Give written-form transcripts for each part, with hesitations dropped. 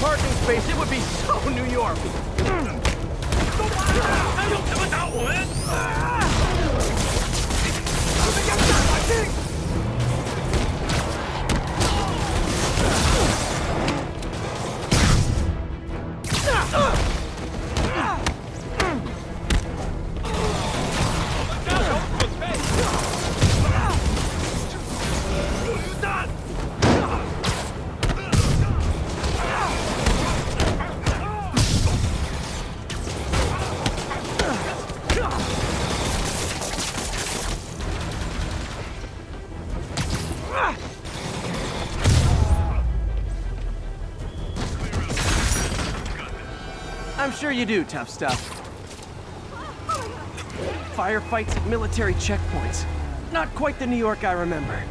parking space, it would be so New York. 他用什么打我们？我们要打环境。加油准备！子弹！ I'm sure you do, tough stuff. Firefights at military checkpoints. Not quite the New York I remember.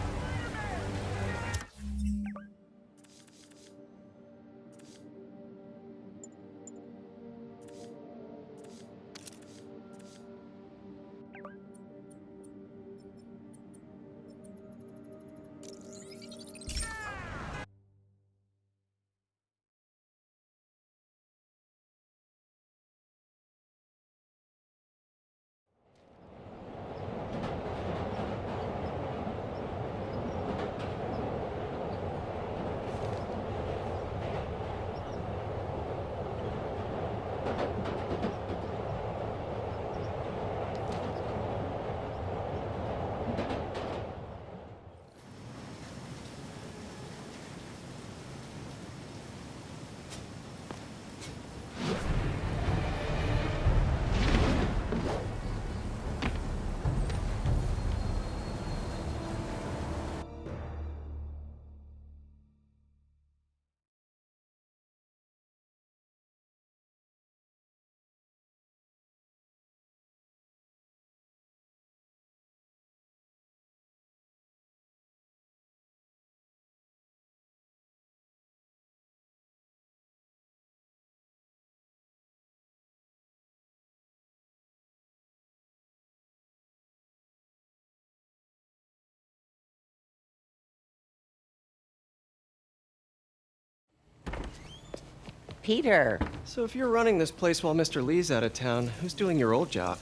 Peter. So if you're running this place while Mr. Lee's out of town, who's doing your old job?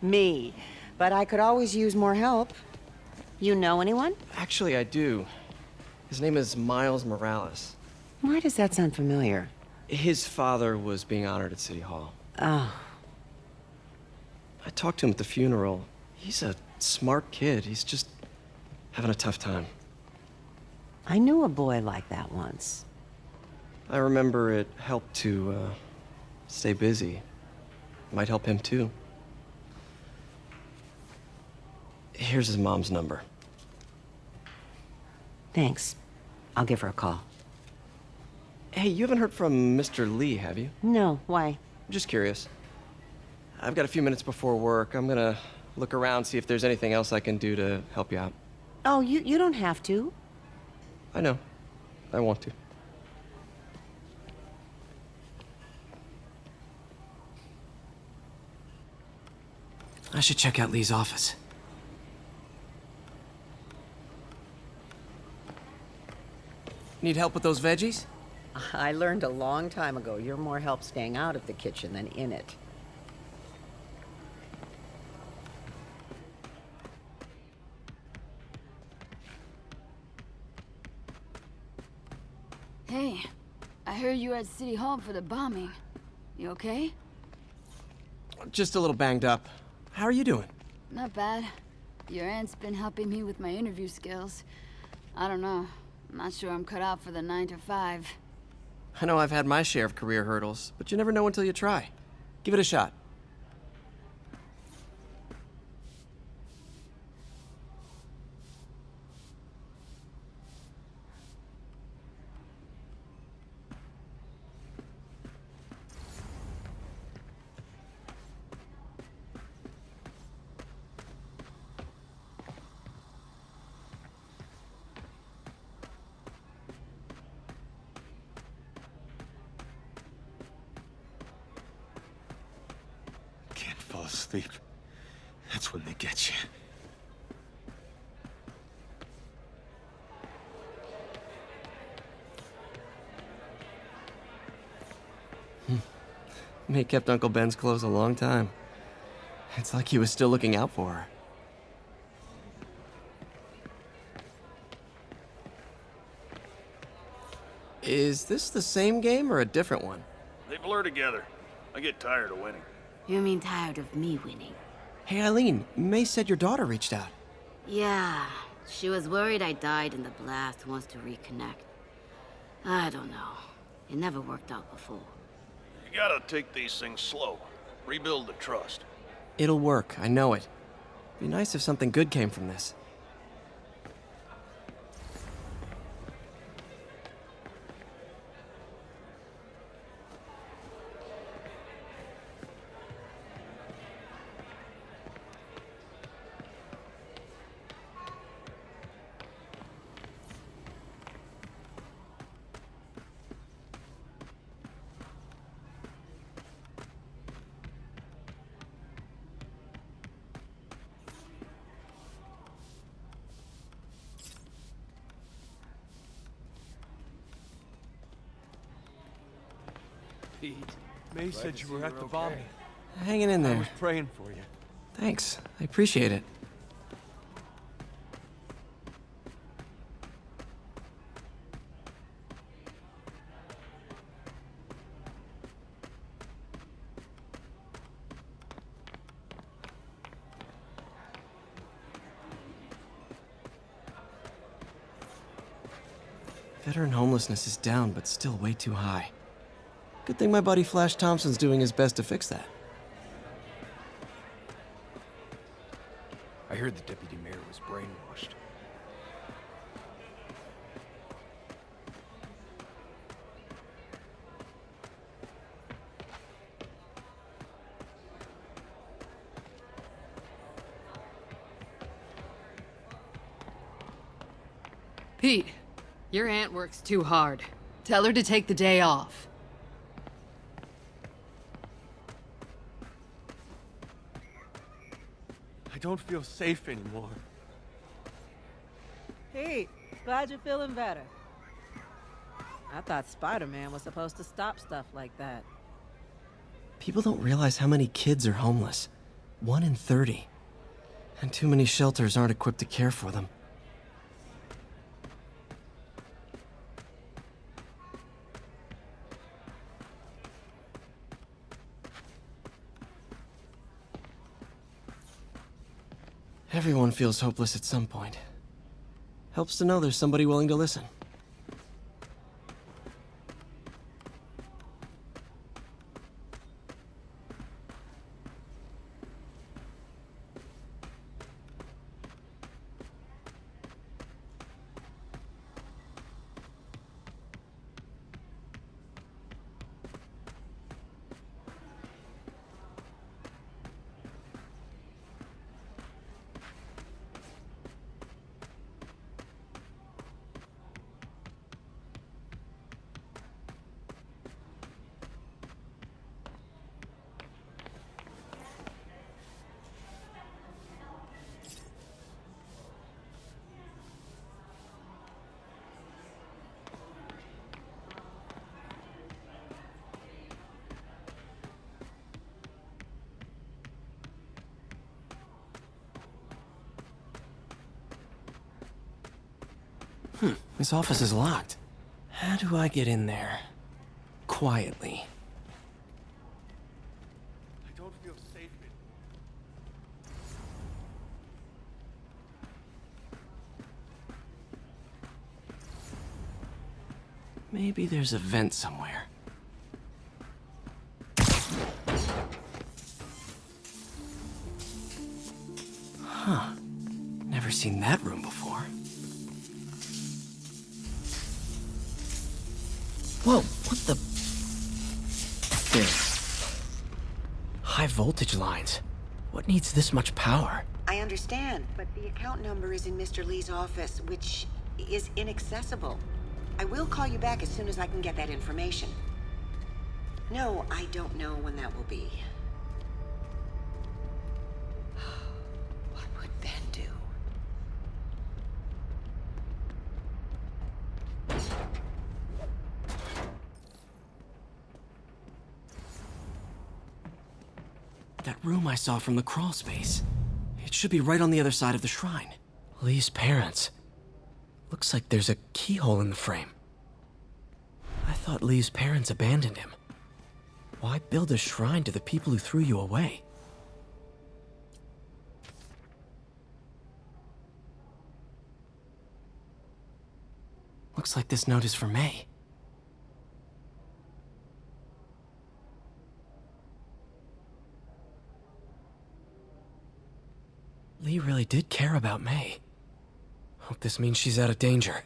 Me. But I could always use more help. You know anyone? Actually, I do. His name is Miles Morales. Why does that sound familiar? His father was being honored at City Hall. Oh. I talked to him at the funeral. He's a smart kid. He's just having a tough time. I knew a boy like that once. I remember it helped to, stay busy. Might help him, too. Here's his mom's number. Thanks. I'll give her a call. Hey, you haven't heard from Mr. Lee, have you? No, why? Just curious. I've got a few minutes before work. I'm gonna look around, see if there's anything else I can do to help you out. Oh, you don't have to. I know. I want to. I should check out Lee's office. Need help with those veggies? I learned a long time ago you're more help staying out of the kitchen than in it. Hey, I heard you were at City Hall for the bombing. You okay? Just a little banged up. How are you doing? Not bad. Your aunt's been helping me with my interview skills. I don't know. I'm not sure I'm cut out for the 9 to 5. I know I've had my share of career hurdles, but you never know until you try. Give it a shot. Fall asleep. That's when they get you. May kept Uncle Ben's clothes a long time. It's like he was still looking out for her. Is this the same game or a different one? They blur together. I get tired of winning. You mean tired of me winning? Hey, Eileen, May said your daughter reached out. Yeah, she was worried I died in the blast, wants to reconnect. I don't know. It never worked out before. You gotta take these things slow. Rebuild the trust. It'll work, I know it. Be nice if something good came from this. Pete, May said you were at the bombing. Hanging in I there. was praying for you. Thanks, I appreciate it. Veteran homelessness is down, but still way too high. Good thing my buddy Flash Thompson's doing his best to fix that. I heard the deputy mayor was brainwashed. Pete, your aunt works too hard. Tell her to take the day off. I don't feel safe anymore. Pete, glad you're feeling better. I thought Spider-Man was supposed to stop stuff like that. People don't realize how many kids are homeless. 1 in 30. And too many shelters aren't equipped to care for them. Everyone feels hopeless at some point. Helps to know there's somebody willing to listen. This office is locked. How do I get in there? Quietly. I don't feel safe Maybe there's a vent somewhere. Huh. Never seen that room before. Whoa, what the? This. High voltage lines. What needs this much power? I understand, but the account number is in Mr. Lee's office, which is inaccessible. I will call you back as soon as I can get that information. No, I don't know when that will be. What would Ben do? That room I saw from the crawl space. It should be right on the other side of the shrine. Lee's parents. Looks like there's a keyhole in the frame. I thought Lee's parents abandoned him. Why build a shrine to the people who threw you away? Looks like this note is for May. Lee really did care about May. Hope this means she's out of danger.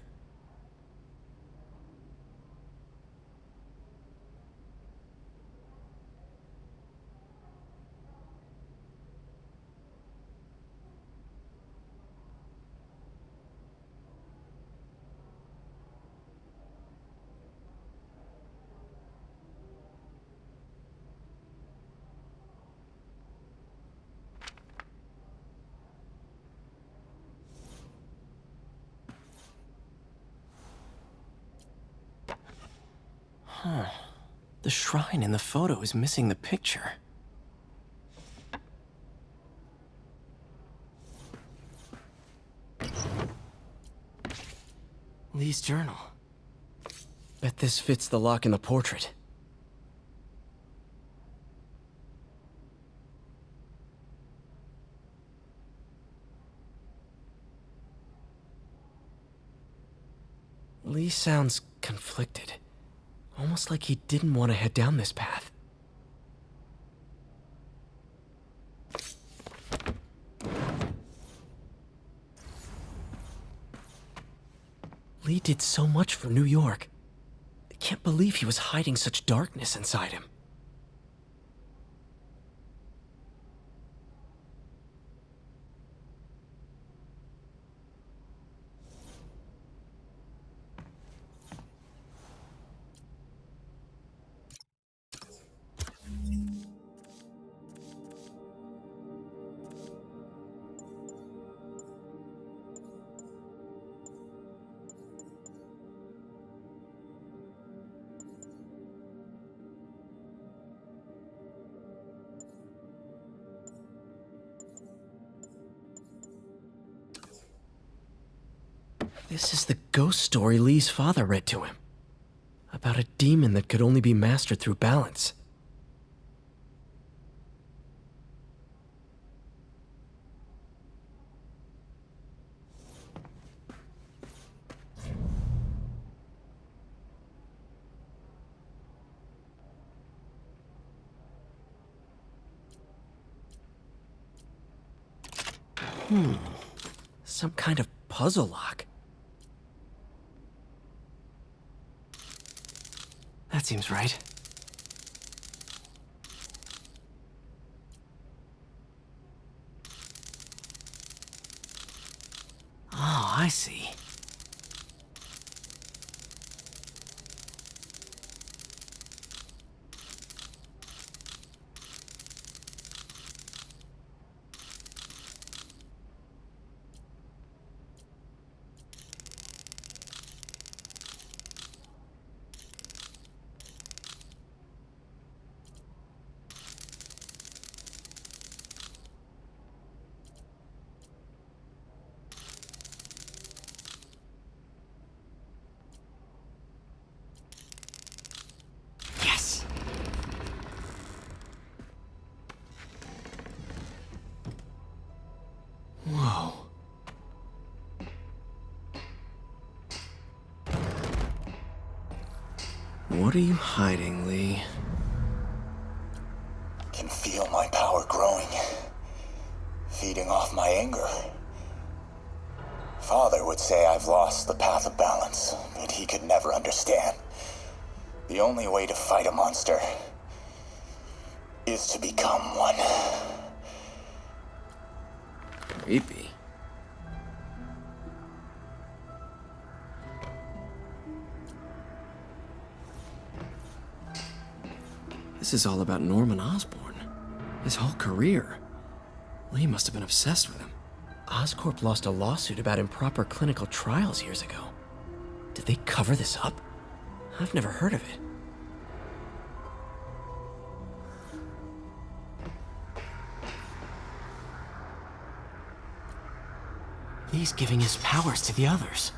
Huh. The shrine in the photo is missing the picture. Lee's journal. Bet this fits the lock in the portrait. Lee sounds conflicted. Almost like he didn't want to head down this path. Lee did so much for New York. I can't believe he was hiding such darkness inside him. This is the ghost story Lee's father read to him. About a demon that could only be mastered through balance. Some kind of puzzle lock. That seems right. Oh, I see. Whoa. What are you hiding, Lee? Can feel my power growing, feeding off my anger. Father would say I've lost the path of balance, but he could never understand. The only way to fight a monster is to become one. Creepy. This is all about Norman Osborn. His whole career. Lee must have been obsessed with him. Oscorp lost a lawsuit about improper clinical trials years ago. Did they cover this up? I've never heard of it. Lee's giving his powers to the others.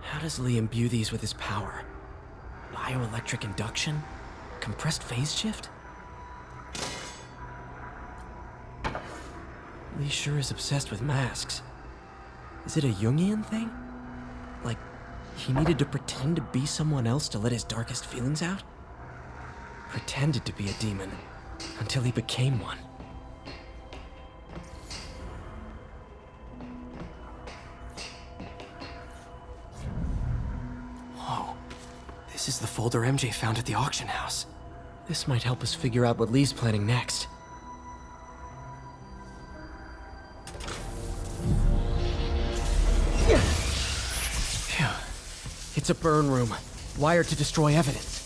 How does Lee imbue these with his power? Bioelectric induction? Compressed phase shift? Lee sure is obsessed with masks. Is it a Jungian thing? Like, he needed to pretend to be someone else to let his darkest feelings out? Pretended to be a demon, until he became one. Whoa. This is the folder MJ found at the auction house. This might help us figure out what Lee's planning next. Phew. It's a burn room, wired to destroy evidence.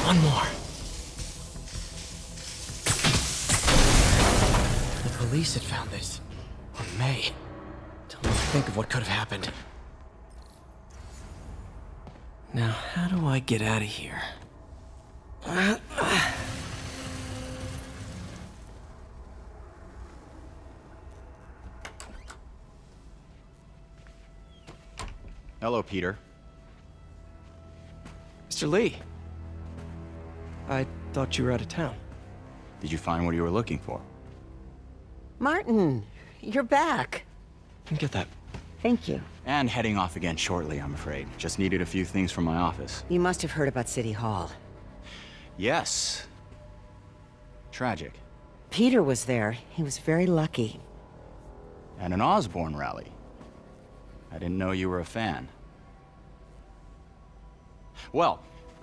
One more. The police had found this. On May. Don't even think of what could have happened. Now, how do I get out of here? Hello, Peter. Mr. Lee. I thought you were out of town. Did you find what you were looking for? Martin, you're back. Get that. Thank you. And heading off again shortly, I'm afraid. Just needed a few things from my office. You must have heard about City Hall. Yes. Tragic. Peter was there. He was very lucky. And an Osborn rally. I didn't know you were a fan. Well,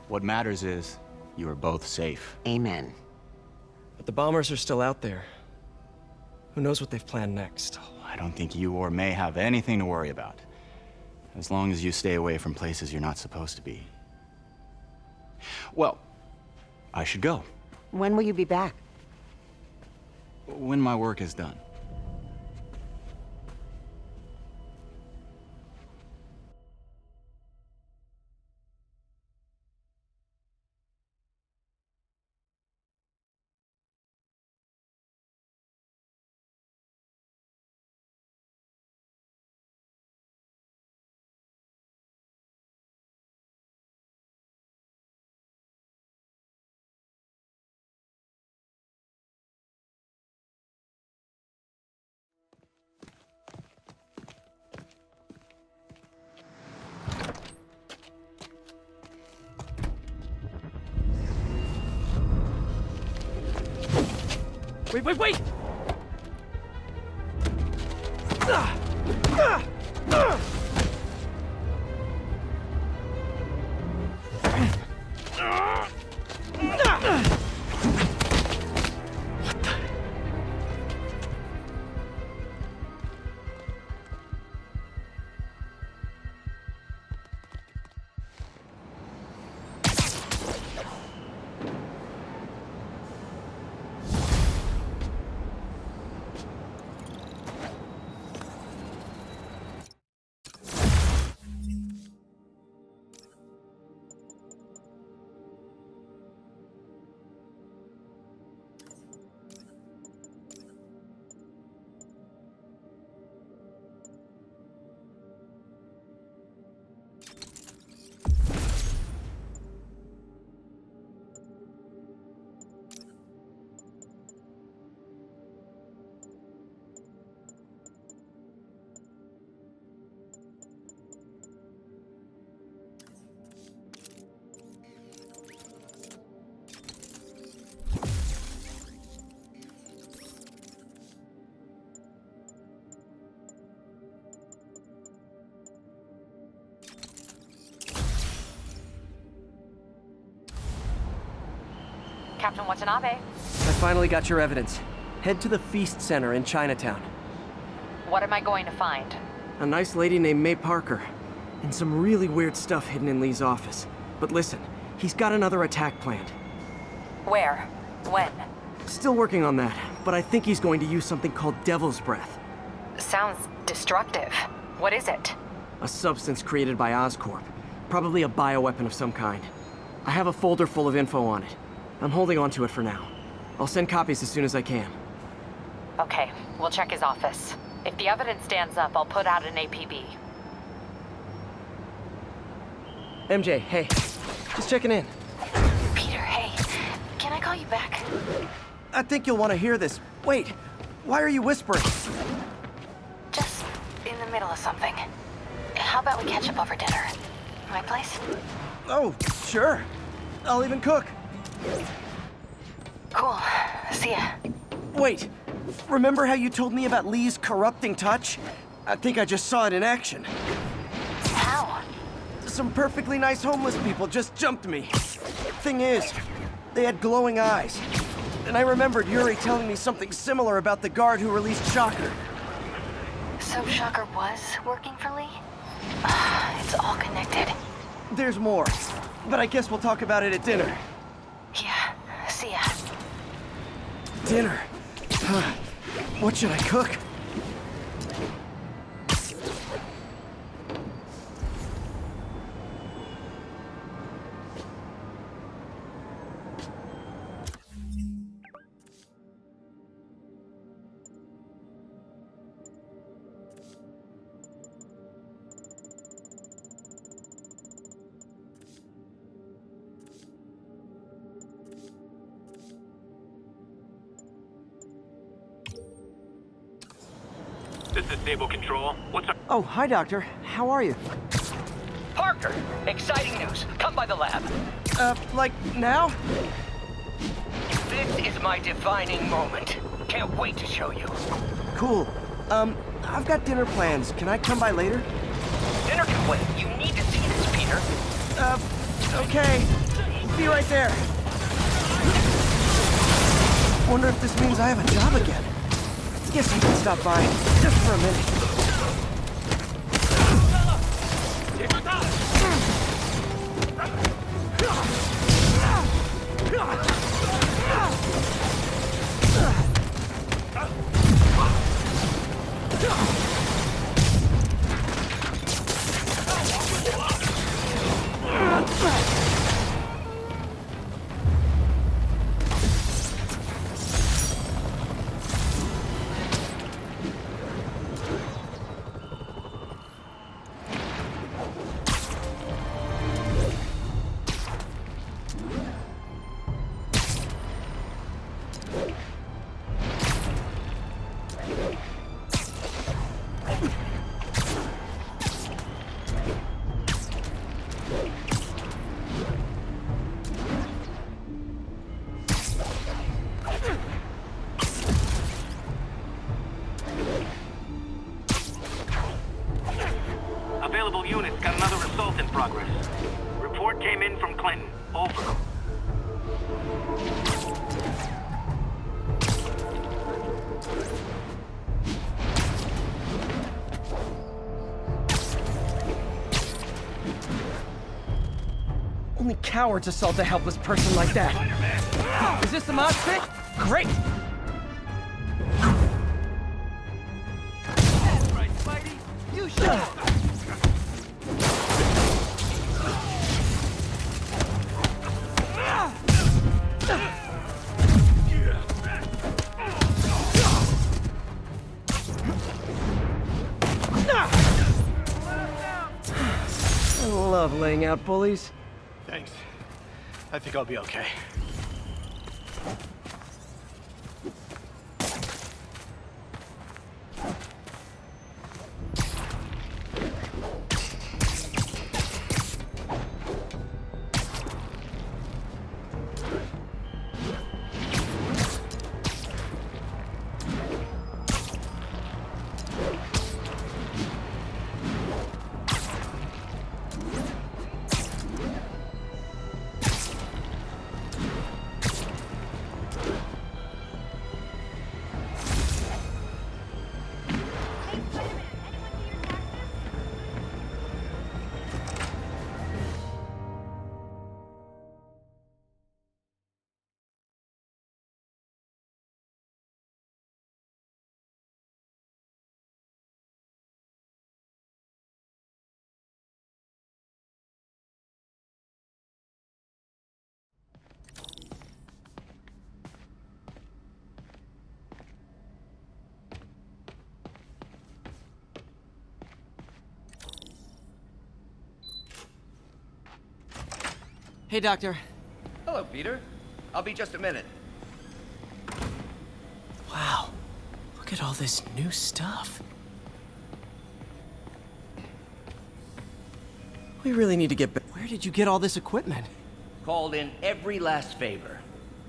what matters is you are both safe. Amen. But the bombers are still out there. Who knows what they've planned next? I don't think you or May have anything to worry about. As long as you stay away from places you're not supposed to be. Well, I should go. When will you be back? When my work is done. Wait! Captain Watanabe. I finally got your evidence. Head to the Feast Center in Chinatown. What am I going to find? A nice lady named May Parker. And some really weird stuff hidden in Lee's office. But listen, he's got another attack planned. Where? When? Still working on that, but I think he's going to use something called Devil's Breath. Sounds destructive. What is it? A substance created by Oscorp. Probably a bioweapon of some kind. I have a folder full of info on it. I'm holding on to it for now. I'll send copies as soon as I can. Okay, we'll check his office. If the evidence stands up, I'll put out an APB. MJ, hey. Just checking in. Peter, hey. Can I call you back? I think you'll want to hear this. Wait, why are you whispering? Just in the middle of something. How about we catch up over dinner? My place? Oh, sure. I'll even cook. Cool. See ya. Wait, remember how you told me about Lee's corrupting touch? I think I just saw it in action. How? Some perfectly nice homeless people just jumped me. Thing is, they had glowing eyes. And I remembered Yuri telling me something similar about the guard who released Shocker. So Shocker was working for Lee? It's all connected. There's more, but I guess we'll talk about it at dinner. Yeah, see ya. Dinner? What should I cook? This is Stable Control. What's up? Oh, hi, Doctor. How are you? Parker, exciting news. Come by the lab. Like now? This is my defining moment. Can't wait to show you. Cool. I've got dinner plans. Can I come by later? Dinner can wait. You need to see this, Peter. Okay. Be right there. Wonder if this means I have a job again. Guess I can stop by, just for a minute. Available units got another assault in progress. Report came in from Clinton. Over. Only cowards assault a helpless person like that. Is this the mosh pit? Great! That's right, Spidey. You should. I love laying out bullies. Thanks. I think I'll be okay. Hey, Doctor. Hello, Peter. I'll be just a minute. Wow. Look at all this new stuff. We really need to get back. Where did you get all this equipment? Called in every last favor.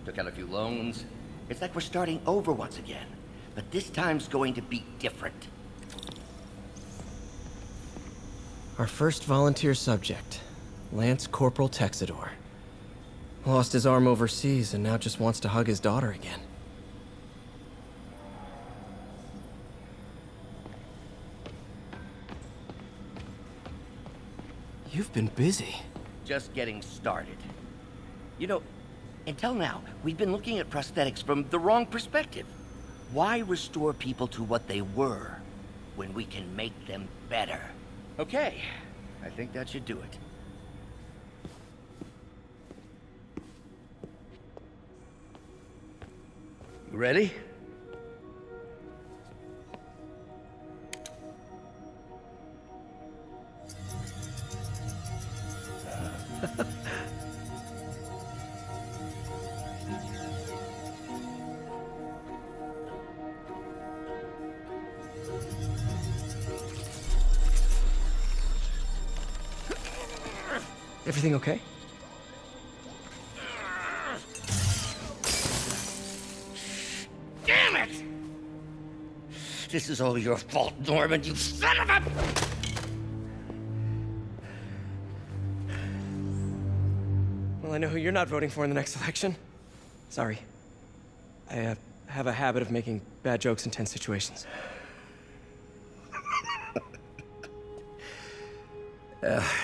Took out a few loans. It's like we're starting over once again. But this time's going to be different. Our first volunteer subject, Lance Corporal Texidor. Lost his arm overseas and now just wants to hug his daughter again. You've been busy. Just getting started. You know, until now, we've been looking at prosthetics from the wrong perspective. Why restore people to what they were when we can make them better? Okay, I think that should do it. You ready? Everything okay? Damn it! This is all your fault, Norman, you son of a... Well, I know who you're not voting for in the next election. Sorry. I have a habit of making bad jokes in tense situations.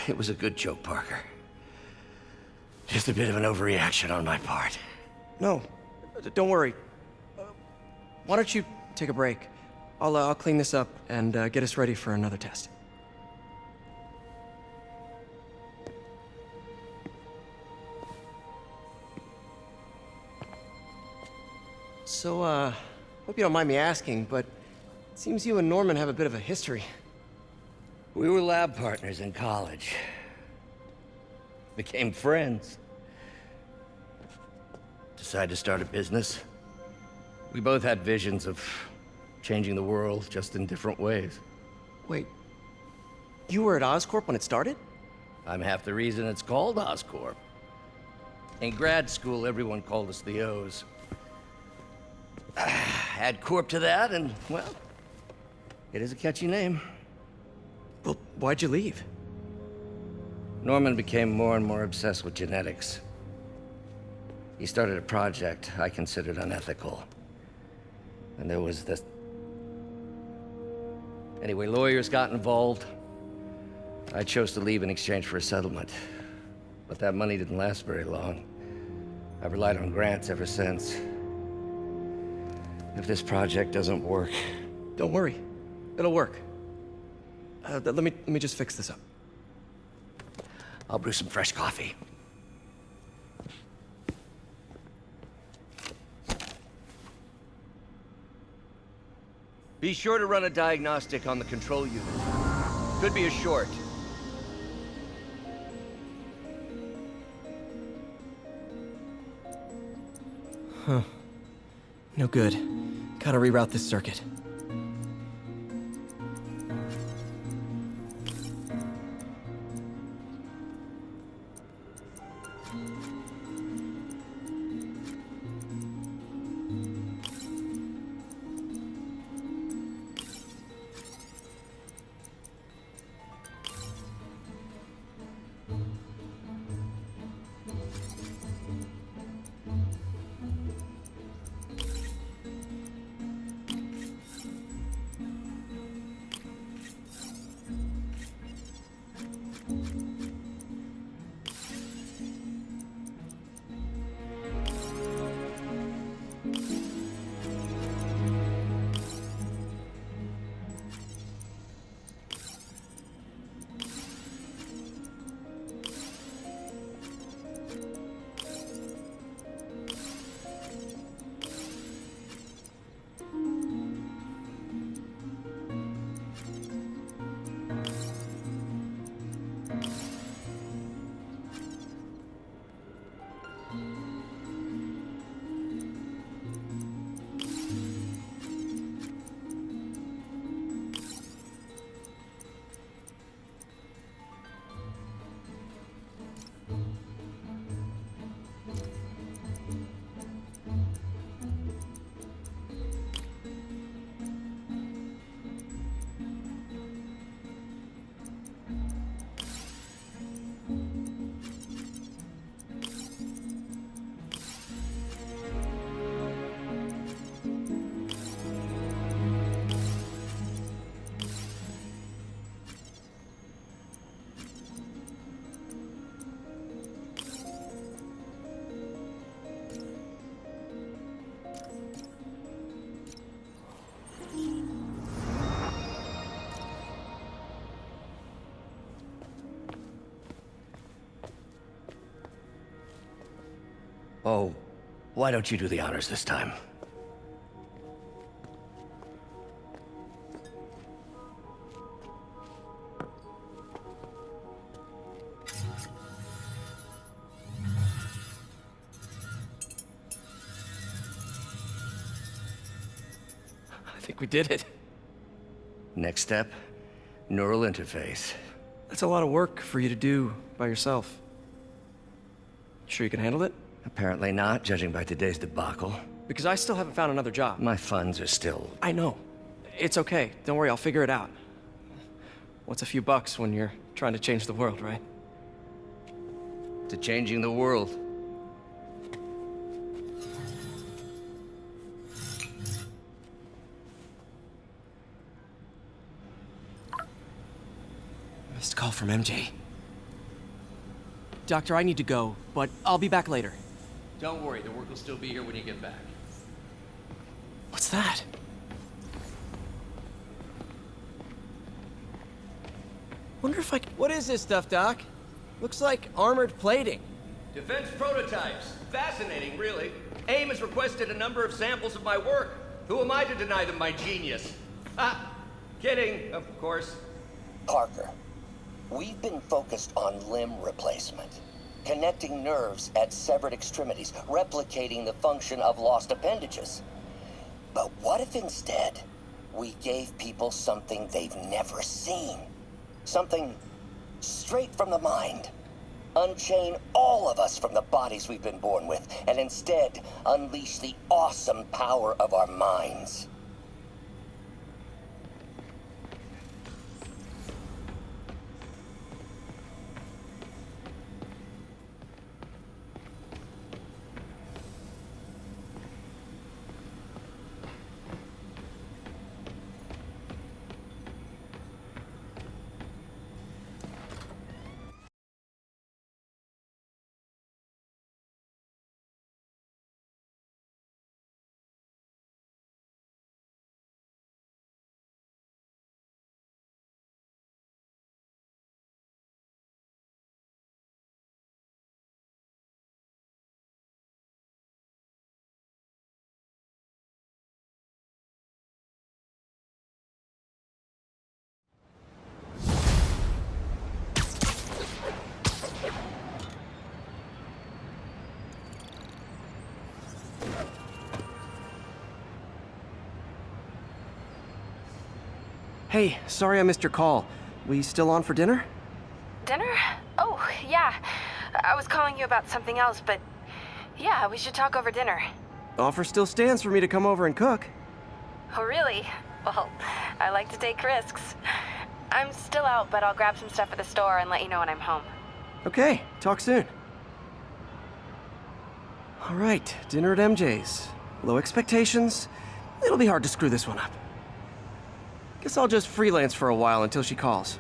It was a good joke, Parker. Just a bit of an overreaction on my part. No, don't worry. Why don't you take a break? I'll clean this up and get us ready for another test. So, hope you don't mind me asking, but it seems you and Norman have a bit of a history. We were lab partners in college. Became friends. Decided to start a business. We both had visions of changing the world, just in different ways. Wait, you were at Oscorp when it started? I'm half the reason it's called Oscorp. In grad school, everyone called us the O's. Add Corp to that, and, well, it is a catchy name. Well, why'd you leave? Norman became more and more obsessed with genetics. He started a project I considered unethical. And there was this... Anyway, lawyers got involved. I chose to leave in exchange for a settlement. But that money didn't last very long. I've relied on grants ever since. If this project doesn't work... Don't worry. It'll work. Let me just fix this up. I'll brew some fresh coffee. Be sure to run a diagnostic on the control unit. Could be a short. Huh. No good. Gotta reroute this circuit. Oh, why don't you do the honors this time? I think we did it. Next step, neural interface. That's a lot of work for you to do by yourself. Sure you can handle it? Apparently not, judging by today's debacle. Because I still haven't found another job. My funds are still... I know. It's okay. Don't worry, I'll figure it out. What's a few bucks when you're trying to change the world, right? To changing the world. Missed call from MJ. Doctor, I need to go, but I'll be back later. Don't worry, the work will still be here when you get back. What's that? Wonder if I can... What is this stuff, Doc? Looks like armored plating. Defense prototypes. Fascinating, really. AIM has requested a number of samples of my work. Who am I to deny them my genius? Ha! Kidding, of course. Parker, we've been focused on limb replacement. Connecting nerves at severed extremities, replicating the function of lost appendages. But what if instead, we gave people something they've never seen? Something straight from the mind. Unchain all of us from the bodies we've been born with, and instead unleash the awesome power of our minds. Hey, sorry I missed your call. We still on for dinner? Dinner? Oh, yeah. I was calling you about something else, but yeah, we should talk over dinner. Offer still stands for me to come over and cook. Oh, really? Well, I like to take risks. I'm still out, but I'll grab some stuff at the store and let you know when I'm home. Okay, talk soon. All right, dinner at MJ's. Low expectations. It'll be hard to screw this one up. Guess I'll just freelance for a while until she calls.